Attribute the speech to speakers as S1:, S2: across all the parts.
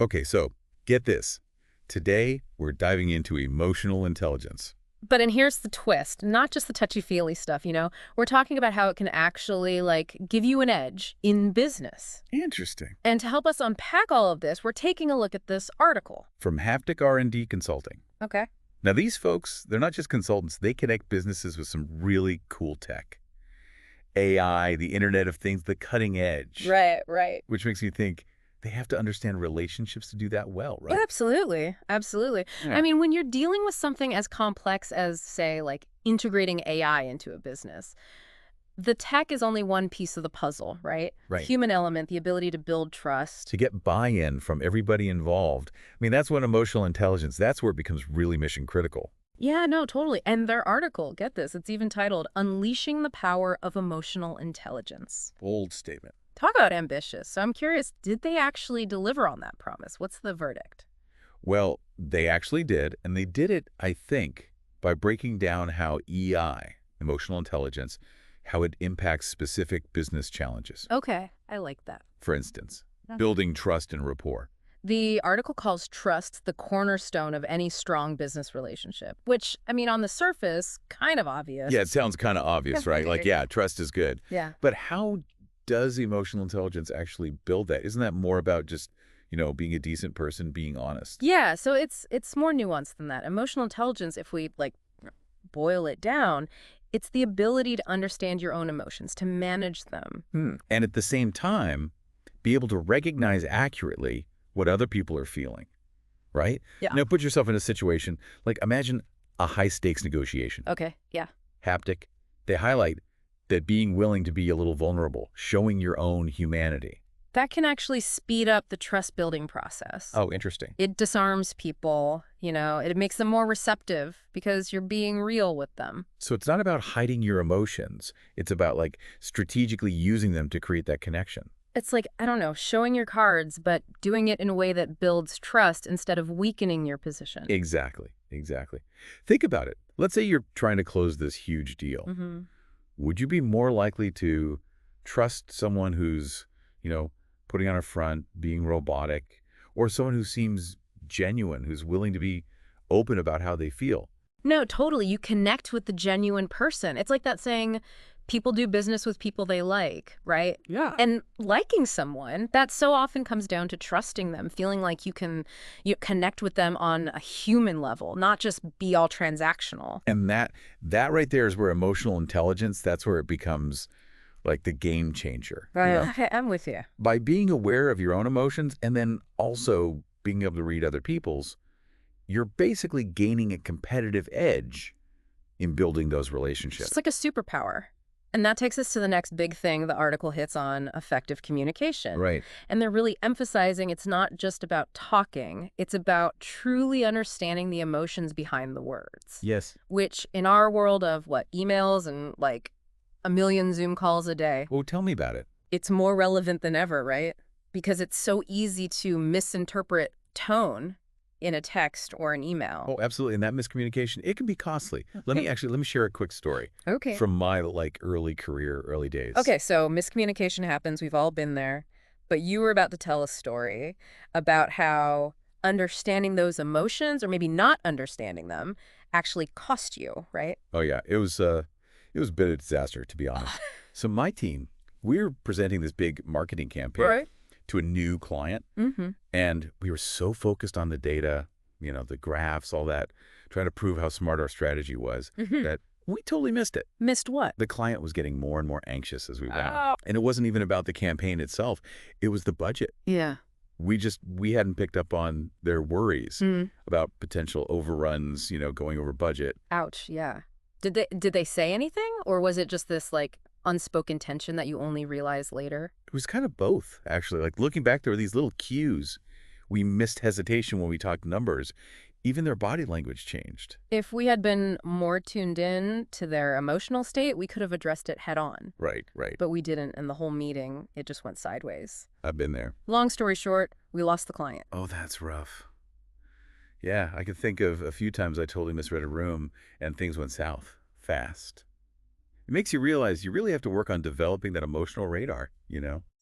S1: Okay, so get this. Today, we're diving into emotional intelligence.
S2: But and here's the twist, not just the touchy-feely stuff. We're talking about how it can actually, like, give you an edge in business.
S1: Interesting.
S2: And to help us unpack all of this, we're taking a look at this article.
S1: From Haptic R&D Consulting.
S2: Okay.
S1: Now, these folks, they're not just consultants. They connect businesses with some really cool tech. AI, the Internet of Things, the cutting edge.
S2: Right, right.
S1: Which makes me think they have to understand relationships to do that well,
S2: Yeah,
S1: right?
S2: absolutely. Absolutely. I
S1: Yeah.
S2: mean, when you're dealing with something as complex as, say, like integrating AI into a business, the tech is only one piece of the puzzle, right? The
S1: Right.
S2: human element, the ability to build trust.
S1: To get buy-in from everybody involved. I mean, that's when emotional intelligence, that's where it becomes really mission critical.
S2: Yeah, no, totally. And their article, get this, it's even titled Unleashing the Power of Emotional Intelligence.
S1: Bold statement.
S2: Talk about ambitious. So I'm curious, did they actually deliver on that promise? What's the verdict?
S1: Well, they actually did, and they did it, I think, by breaking down how EI, emotional intelligence, how it impacts specific business challenges.
S2: Okay, I like that.
S1: For instance,
S2: Okay.
S1: building trust and rapport.
S2: The article calls trust the cornerstone of any strong business relationship, which, I mean, on the surface, kind of obvious.
S1: Yeah, it sounds kind of obvious, right? Like, yeah, trust is good.
S2: Yeah.
S1: But how does emotional intelligence actually build that? Isn't that more about just, being a decent person, being honest?
S2: Yeah, so it's more nuanced than that. Emotional intelligence, if we like boil it down, it's the ability to understand your own emotions, to manage them.
S1: And at the same time, be able to recognize accurately what other people are feeling, right?
S2: Yeah.
S1: Now, put yourself in a situation, like imagine a high-stakes negotiation.
S2: Okay, yeah.
S1: Haptic, they highlight that being willing to be a little vulnerable, showing your own humanity.
S2: That can actually speed up the trust building process.
S1: Oh, interesting.
S2: It disarms people, it makes them more receptive because you're being real with them.
S1: So it's not about hiding your emotions. It's about like strategically using them to create that connection.
S2: It's like, I don't know, showing your cards, but doing it in a way that builds trust instead of weakening your position.
S1: Exactly, exactly. Think about it. Let's say you're trying to close this huge deal.
S2: Mm-hmm.
S1: Would you be more likely to trust someone who's, putting on a front, being robotic, or someone who seems genuine, who's willing to be open about how they feel?
S2: No, totally. You connect with the genuine person. It's like that saying, people do business with people they like, right?
S1: Yeah.
S2: And liking someone, that so often comes down to trusting them, feeling like you connect with them on a human level, not just be all transactional.
S1: And that right there is where emotional intelligence, that's where it becomes like the game changer.
S2: Okay, I'm with you.
S1: By being aware of your own emotions and then also being able to read other people's, you're basically gaining a competitive edge in building those relationships.
S2: It's like a superpower. And that takes us to the next big thing the article hits on, effective communication.
S1: Right.
S2: And they're really emphasizing it's not just about talking, it's about truly understanding the emotions behind the words.
S1: Yes.
S2: Which in our world of emails and like a million Zoom calls a day,
S1: Well, tell me about it.
S2: it's more relevant than ever, right? Because it's so easy to misinterpret tone in a text or an email.
S1: Oh, absolutely. And that miscommunication, it can be costly. Let me share a quick story
S2: Okay.
S1: from my early career, early days.
S2: Okay, so miscommunication happens. We've all been there. But you were about to tell a story about how understanding those emotions, or maybe not understanding them, actually cost you, right?
S1: Oh yeah, it was a bit of a disaster, to be honest. So my team, we were presenting this big marketing campaign to a new client,
S2: Mm-hmm.
S1: and we were so focused on the data, the graphs, all that, trying to prove how smart our strategy was,
S2: Mm-hmm.
S1: that we totally missed it.
S2: Missed what?
S1: The client was getting more and more anxious as we went.
S2: Oh.
S1: And it wasn't even about the campaign itself. It was the budget.
S2: Yeah.
S1: We hadn't picked up on their worries about potential overruns, going over budget.
S2: Ouch, yeah. Did they say anything, or was it just this like unspoken tension that you only realized later?
S1: It was kind of both, actually. Like looking back, there were these little cues. We missed hesitation when we talked numbers. Even their body language changed.
S2: If we had been more tuned in to their emotional state, we could have addressed it head on.
S1: Right, right.
S2: But we didn't, and the whole meeting, it just went sideways.
S1: I've been there.
S2: Long story short, we lost the client.
S1: Oh, that's rough. Yeah, I could think of a few times I totally misread a room and things went south fast. It makes you realize you really have to work on developing that emotional radar.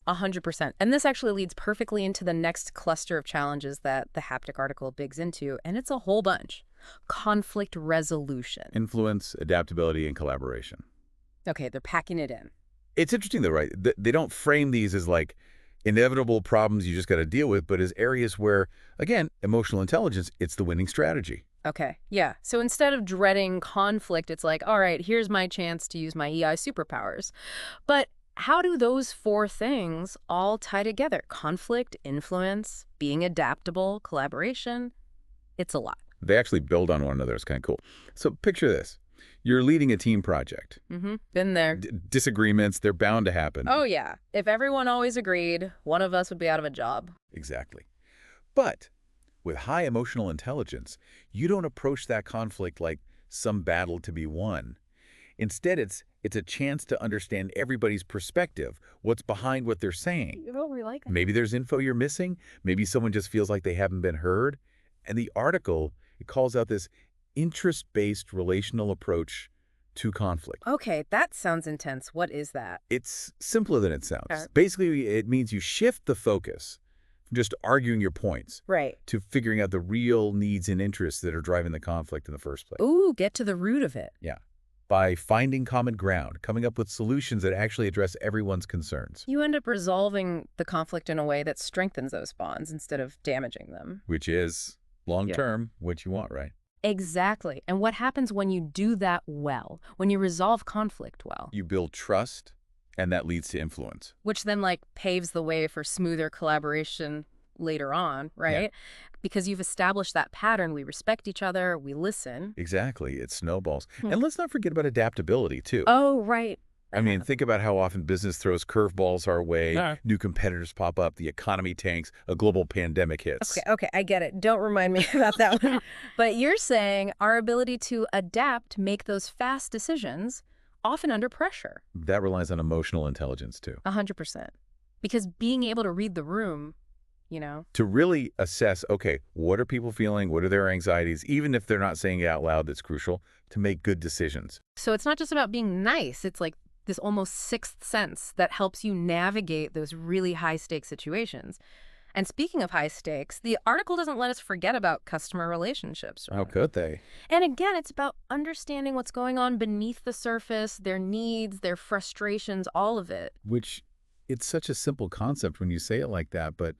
S2: 100%. And this actually leads perfectly into the next cluster of challenges that the haptic article digs into, and it's a whole bunch. Conflict resolution.
S1: Influence, adaptability, and collaboration.
S2: Okay, they're packing it in.
S1: It's interesting, though, right? They don't frame these as like inevitable problems you just got to deal with, but as areas where, again, emotional intelligence, it's the winning strategy.
S2: Okay, yeah. So instead of dreading conflict, it's like, all right, here's my chance to use my EI superpowers. But how do those four things all tie together? Conflict, influence, being adaptable, collaboration. It's a lot.
S1: They actually build on one another. It's kind of cool. So picture this. You're leading a team project.
S2: Been there.
S1: Disagreements, they're bound to happen.
S2: Oh, yeah. If everyone always agreed, one of us would be out of a job.
S1: Exactly. But with high emotional intelligence, you don't approach that conflict like some battle to be won. Instead, it's a chance to understand everybody's perspective, what's behind what they're saying.
S2: You don't really like that.
S1: Maybe there's info you're missing. Maybe someone just feels like they haven't been heard. And the article, it calls out this interest-based relational approach to conflict.
S2: Okay, that sounds intense. What is that?
S1: It's simpler than it sounds.
S2: Okay.
S1: Basically, it means you shift the focus from just arguing your points
S2: Right.
S1: to figuring out the real needs and interests that are driving the conflict in the first place.
S2: Ooh, get to the root of it.
S1: Yeah. By finding common ground, coming up with solutions that actually address everyone's concerns.
S2: You end up resolving the conflict in a way that strengthens those bonds instead of damaging them.
S1: Which is, long-term, what you want, right?
S2: Exactly. And what happens when you do that well, when you resolve conflict well?
S1: You build trust, and that leads to influence.
S2: Which then, paves the way for smoother collaboration later on, right?
S1: Yeah.
S2: Because you've established that pattern. We respect each other. We listen.
S1: Exactly. It snowballs. And let's not forget about adaptability, too.
S2: Oh, right.
S1: I mean, think about how often business throws curveballs our way, new competitors pop up, the economy tanks, a global pandemic hits.
S2: Okay, I get it. Don't remind me about that one. But you're saying our ability to adapt, make those fast decisions, often under pressure.
S1: That relies on emotional intelligence, too.
S2: 100%. Because being able to read the room,
S1: To really assess, okay, what are people feeling? What are their anxieties? Even if they're not saying it out loud, that's crucial to make good decisions.
S2: So it's not just about being nice. It's like this almost sixth sense that helps you navigate those really high-stakes situations. And speaking of high stakes, the article doesn't let us forget about customer relationships.
S1: How could they?
S2: And again, it's about understanding what's going on beneath the surface, their needs, their frustrations, all of it.
S1: Which, it's such a simple concept when you say it like that, but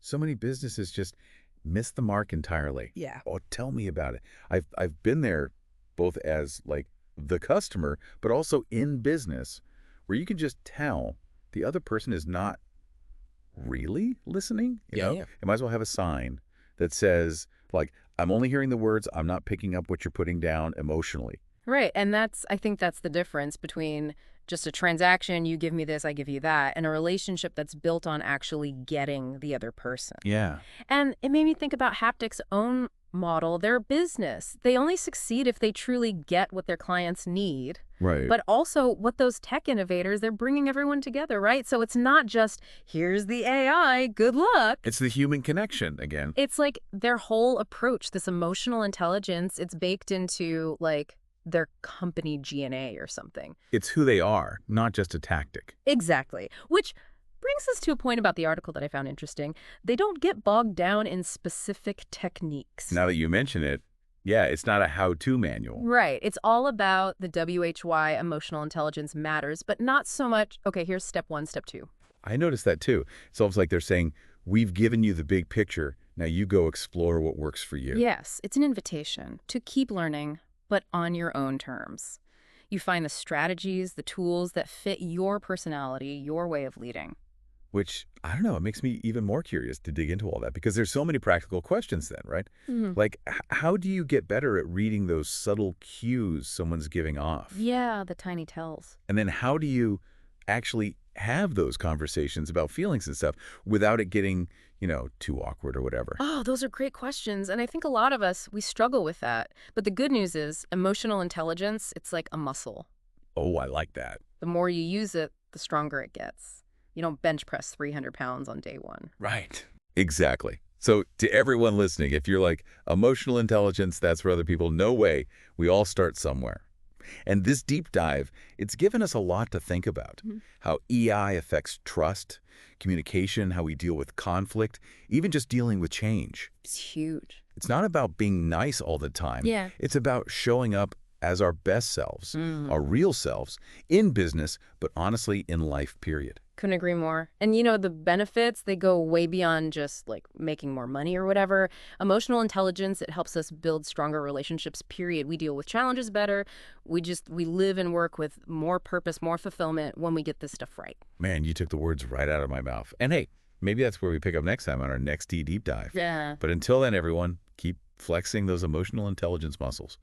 S1: so many businesses just miss the mark entirely.
S2: Yeah.
S1: Oh, tell me about it. I've been there both as like the customer, but also in business where you can just tell the other person is not really listening. You know?
S2: Yeah.
S1: You might as well have a sign that says, like, I'm only hearing the words, I'm not picking up what you're putting down emotionally.
S2: Right. And I think that's the difference between just a transaction, you give me this, I give you that, and a relationship that's built on actually getting the other person.
S1: Yeah.
S2: And it made me think about Haptic's own model, their business. They only succeed if they truly get what their clients need,
S1: Right.
S2: but also what those tech innovators, they're bringing everyone together, right? So it's not just, here's the AI, good luck.
S1: It's the human connection again.
S2: It's like their whole approach, this emotional intelligence, it's baked into their company DNA or something.
S1: It's who they are, not just a tactic.
S2: Exactly. Which brings us to a point about the article that I found interesting. They don't get bogged down in specific techniques.
S1: Now that you mention it, yeah, it's not a how-to manual.
S2: Right. It's all about the WHY, emotional intelligence matters, but not so much, okay, here's step 1, step 2.
S1: I noticed that too. It's almost like they're saying, we've given you the big picture, now you go explore what works for you.
S2: Yes, it's an invitation to keep learning, but on your own terms. You find the strategies, the tools that fit your personality, your way of leading.
S1: Which, I don't know, it makes me even more curious to dig into all that because there's so many practical questions then, right? Like, how do you get better at reading those subtle cues someone's giving off?
S2: Yeah, the tiny tells.
S1: And then how do you actually have those conversations about feelings and stuff without it getting, too awkward or whatever?
S2: Oh, those are great questions. And I think a lot of us, we struggle with that. But the good news is emotional intelligence, it's like a muscle.
S1: Oh, I like that.
S2: The more you use it, the stronger it gets. You don't bench press 300 pounds on day 1.
S1: Right. Exactly. So to everyone listening, if you're like, emotional intelligence, that's for other people, no way. We all start somewhere. And this deep dive, it's given us a lot to think about.
S2: Mhm.
S1: How EI affects trust, communication, how we deal with conflict, even just dealing with change.
S2: It's huge.
S1: It's not about being nice all the time.
S2: Yeah.
S1: It's about showing up as our best selves,
S2: Mm.
S1: our real selves, in business, but honestly in life, period.
S2: Couldn't agree more. And the benefits, they go way beyond just like making more money or whatever. Emotional intelligence, it helps us build stronger relationships, period. We deal with challenges better. We live and work with more purpose, more fulfillment when we get this stuff right.
S1: Man, you took the words right out of my mouth. And hey, maybe that's where we pick up next time on our next deep dive.
S2: Yeah.
S1: But until then, everyone, keep flexing those emotional intelligence muscles.